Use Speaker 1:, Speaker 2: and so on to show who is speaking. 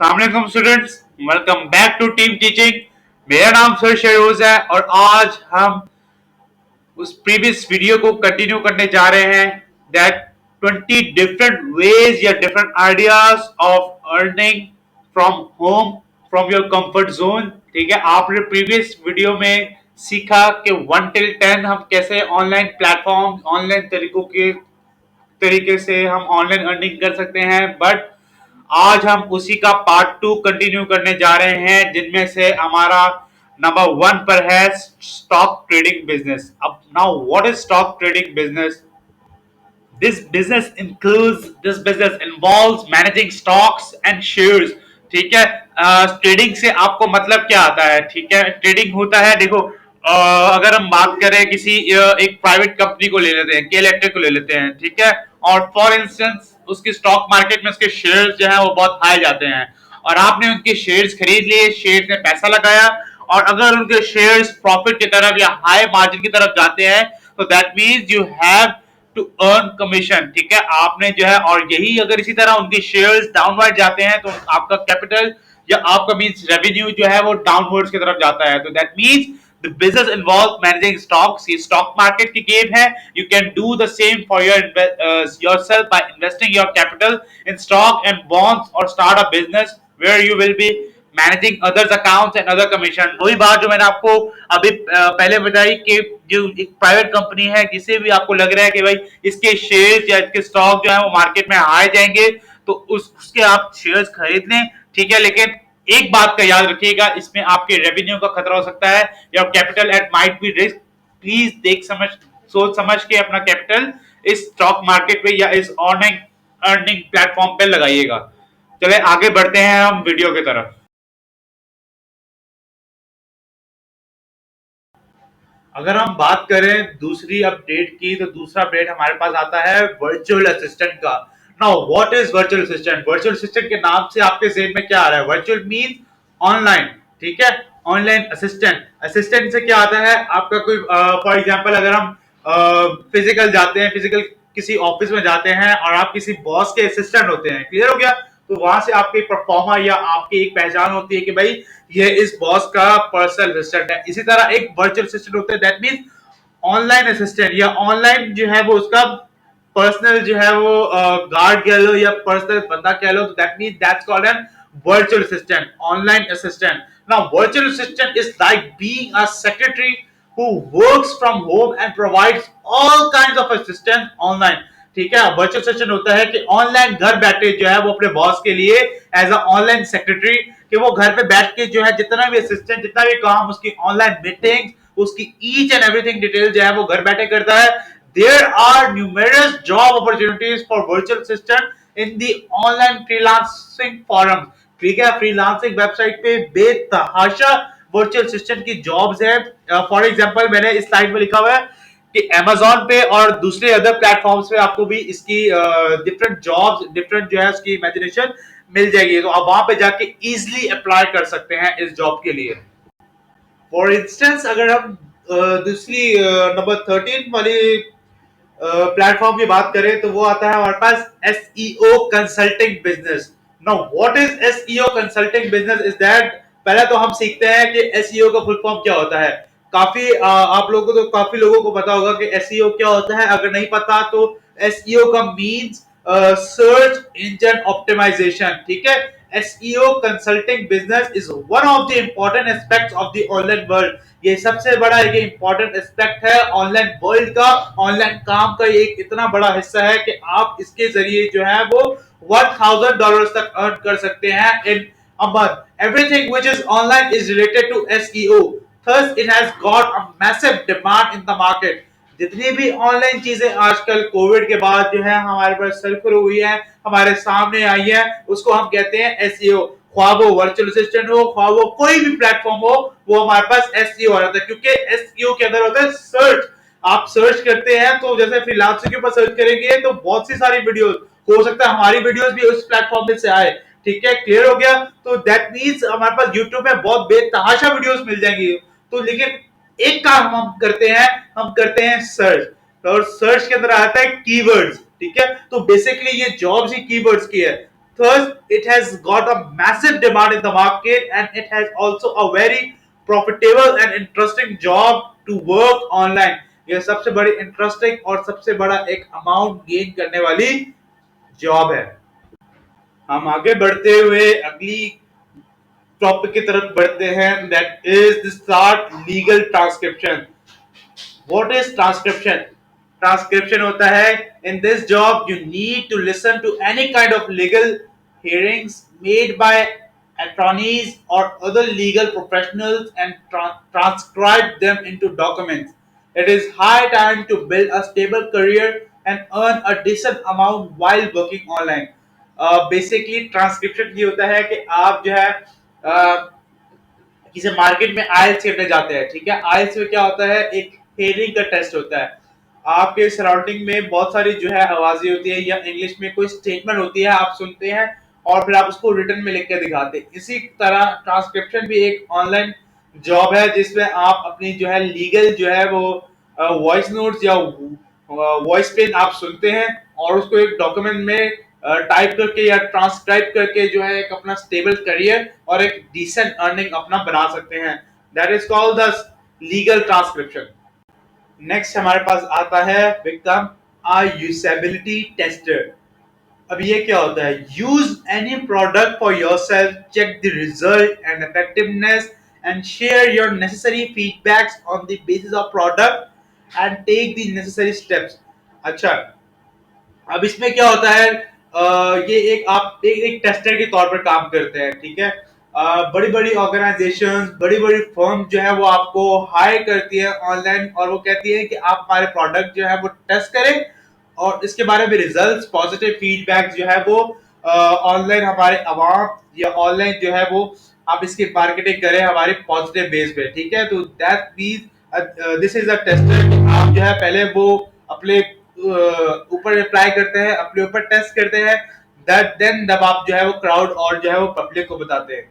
Speaker 1: अस्सलाम students, welcome back to team teaching. मेरा नाम सर शहरोज है और आज हम उस प्रीवियस वीडियो को कंटिन्यू करने जा रहे हैं दैट 20 डिफरेंट वेज या different ideas of earning from home, from your comfort zone. ठीक है, आपने प्रीवियस वीडियो में सीखा कि 1 till 10 हम कैसे ऑनलाइन प्लेटफॉर्म, ऑनलाइन तरीके से हम ऑनलाइन अर्निंग कर सकते हैं। बट आज हम उसी का पार्ट 2 कंटिन्यू करने जा रहे हैं, जिनमें से हमारा नंबर 1 पर है स्टॉक ट्रेडिंग बिजनेस। अब now what is stock trading business? This business involves managing stocks and shares। ठीक है, ट्रेडिंग से आपको मतलब क्या आता है? ठीक है, ट्रेडिंग होता है, देखो अगर हम बात करें किसी एक प्राइवेट कंपनी को ले लेते हैं, के इलेक्ट्रिक को ले लेते हैं। ठीक है, और फॉर इंस्टेंस उसकी स्टॉक मार्केट में उसके शेयर्स जो है वो बहुत हाई जाते हैं और आपने उनके शेयर्स खरीद लिए, शेयर्स में पैसा लगाया और अगर उनके शेयर्स प्रॉफिट की तरफ या हाई मार्जिन की तरफ जाते हैं तो that means you have to earn commission. ठीक है, आपने जो है, और यही अगर इसी तरह उनके शेयर्स डाउनवर्ड जाते हैं तो आपका कैपिटल या आपका मींस रेवेन्यू जो है वो डाउनवर्ड्स की तरफ जाता है। तो that means the business involve managing stocks. ये स्टॉक मार्केट की गेम है। You can do the same for yourself by investing your capital in stock and bonds और start a business where you will be managing others accounts and other commission. वही बात जो मैंने आपको अभी पहले बताई कि जो एक प्राइवेट कंपनी है, जिसे भी आपको लग रहा है कि भाई इसके शेयर्स या इसके स्टॉक जो है वो मार्केट में हाई जाएंगे तो उसके आप शेयर्स खरीद लें। ठीक है, लेकिन एक बात का याद रखिएगा, इसमें आपके रेवेन्यू का खतरा हो सकता है, your capital eight might be risk. Please देख समझ, सोच समझ के अपना कैपिटल इस स्टॉक मार्केट पे या इस अर्निंग अर्निंग प्लेटफॉर्म पे लगाइएगा। चले आगे बढ़ते हैं हम वीडियो की तरफ। अगर हम बात करें दूसरी अपडेट की तो दूसरा अपडेट हमारे पास आता है वर्चुअल असिस्टेंट का। Now what is virtual assistant? Virtual assistant के नाम से आपके जेहन में क्या आ रहा है? Virtual means online. ठीक है, ऑनलाइन असिस्टेंट। असिस्टेंट से क्या आता है आपका कोई, फॉर एग्जांपल अगर हम फिजिकल जाते हैं, फिजिकल किसी ऑफिस में जाते हैं और आप किसी बॉस के असिस्टेंट होते हैं, क्लियर हो गया? तो वहां से आपके परफॉर्मा या आपकी एक पहचान होती है कि भाई ये इस बॉस का पर्सनल असिस्टेंट है। इसी तरह एक वर्चुअल असिस्टेंट होता है, दैट मींस ऑनलाइन असिस्टेंट या ऑनलाइन जो है वो उसका पर्सनल जो है वो गार्ड कह लो या पर्सनल बंदा कह लो, तो that means that's called an virtual assistant, online assistant. Now virtual assistant is like being a secretary who works from home and provides all kinds of assistance online. ठीक है, वर्चुअल असिस्टेंट होता है कि online घर बैठे जो है वो अपने बॉस के लिए एज अ ऑनलाइन सेक्रेटरी, कि वो घर पे बैठ के जो है जितना भी असिस्टेंट, जितना भी काम, उसकी ऑनलाइन मीटिंग, उसकी ईच एंड एवरीथिंग डिटेल जो है वो घर बैठे करता है। There are numerous job opportunities for virtual assistant in the online freelancing forum. ठीक है, फ्रीलांसिंग वेबसाइट पे बेतहाशा वर्चुअल असिस्टेंट की जॉब्स है। फॉर एग्जांपल मैंने इस स्लाइड में लिखा हुआ है कि Amazon पे और दूसरे अदर प्लेटफॉर्म्स पे आपको भी इसकी डिफरेंट जॉब्स, डिफरेंट जो है उसकी इमेजिनेशन मिल जाएगी, तो आप वहां पे जाके इजीली अप्लाई कर सकते हैं इस जॉब के लिए। फॉर इंस्टेंस अगर हम दूसरी नंबर 13 वाली प्लेटफॉर्म की बात करें तो वो आता है हमारे पास SEO consulting business. Now what is SEO consulting business is that, पहले तो हम सीखते हैं कि SEO का फुल फॉर्म क्या होता है। काफी आप लोगों को, तो काफी लोगों को पता होगा कि SEO क्या होता है। अगर नहीं पता तो SEO का मींस सर्च इंजन ऑप्टिमाइजेशन। ठीक है, SEO consulting business is one of the important aspects of the online world। ये सबसे बड़ा एक important aspect है ऑनलाइन वर्ल्ड का। ऑनलाइन काम का एक इतना बड़ा हिस्सा है कि आप इसके जरिए जो है वो $1000 तक अर्न कर सकते हैं in a month। Everything which is online is related to SEO, thus it has got a massive demand in the market। जितनी भी ऑनलाइन चीजें आजकल कोविड के बाद जो है हमारे पास सर्कुलर हुई है, हमारे सामने आई है, उसको हम कहते हैं एसईओ। ख्वाह वो वर्चुअल असिस्टेंट हो, ख्वाह वो कोई भी प्लेटफॉर्म हो, वो हमारे पास एसईओ आ जाता है, क्योंकि एसईओ के अंदर होता है सर्च। आप सर्च करते हैं तो जैसे फ्रीलांसर के ऊपर सर्च करेंगे तो बहुत सी सारी वीडियोस, हो सकता है हमारी वीडियोस भी उस प्लेटफॉर्म में से आए। ठीक है, क्लियर हो गया? तो दैट मींस हमारे पास यूट्यूब में बहुत बेतहाशा वीडियोस मिल जाएंगी। तो लेकिन एक काम हम करते हैं, हम करते हैं सर्च, और सर्च के अंदर आता है कीवर्ड्स। ठीक है, तो बेसिकली ये जॉब्स ही कीवर्ड्स की है। Thus, it has got a massive demand in the market, and it has also a very profitable and interesting job to work online. यह सबसे बड़ी इंटरेस्टिंग और सबसे बड़ा एक अमाउंट गेन करने वाली जॉब है। हम आगे बढ़ते हुए अगली टॉपिक की तरफ बढ़ते हैं, that is the start legal transcription. What is transcription? Transcription होता है, in this job you need to listen to any kind of legal hearings made by attorneys or other legal professionals and transcribe them into documents. It is high time to build a stable career and earn a decent amount while working online. Basically transcription ये होता है कि आप जो है किसी market में आइल्स करने जाते हैं, ठीक है। आइल्स में क्या होता है, एक हेयरिंग का टेस्ट होता है। आपके सराउंडिंग में बहुत सारी जो है आवाजें होती है या इंग्लिश में कोई स्टेटमेंट होती है, आप सुनते हैं और फिर आप उसको रिटर्न में लिख के दिखाते हैं। इसी तरह ट्रांसक्रिप्शन भी एक ऑनलाइन जॉब है जिसमें आप अपनी जो है लीगल जो है वो वॉइस नोट्स या वॉइस पेन आप सुनते हैं और उसको एक डॉक्यूमेंट में टाइप करके या ट्रांसक्राइब करके जो है एक अपना स्टेबल करियर और एक डिसेंट अर्निंग अपना बना सकते हैं। That is called the legal transcription. Next हमारे पास आता है बिकम अ यूजेबिलिटी टेस्टर। अब ये क्या होता है, use any product for yourself, check the result and effectiveness and share your necessary feedbacks on the basis of product and take the necessary steps. अच्छा, अब इसमें क्या होता है, ये एक आप एक टेस्टर के तौर पर काम करते हैं, ठीक है। बड़ी बड़ी ऑर्गेनाइजेशंस, बड़ी बड़ी फर्म जो है वो आपको हायर करती है ऑनलाइन और वो कहती है कि आप हमारे प्रोडक्ट जो है वो टेस्ट करें और इसके बारे में रिजल्ट्स, पॉजिटिव फीडबैक जो है वो ऑनलाइन हमारे अवाम या ऑनलाइन जो है वो आप इसकी मार्केटिंग करें हमारे पॉजिटिव बेस पे, ठीक है। तो that means this is a tester. आप जो है पहले वो अपने ऊपर रिप्लाई करते हैं, अपने ऊपर टेस्ट करते हैं, दैट देन जब आप जो है वो क्राउड और जो है वो पब्लिक को बताते हैं।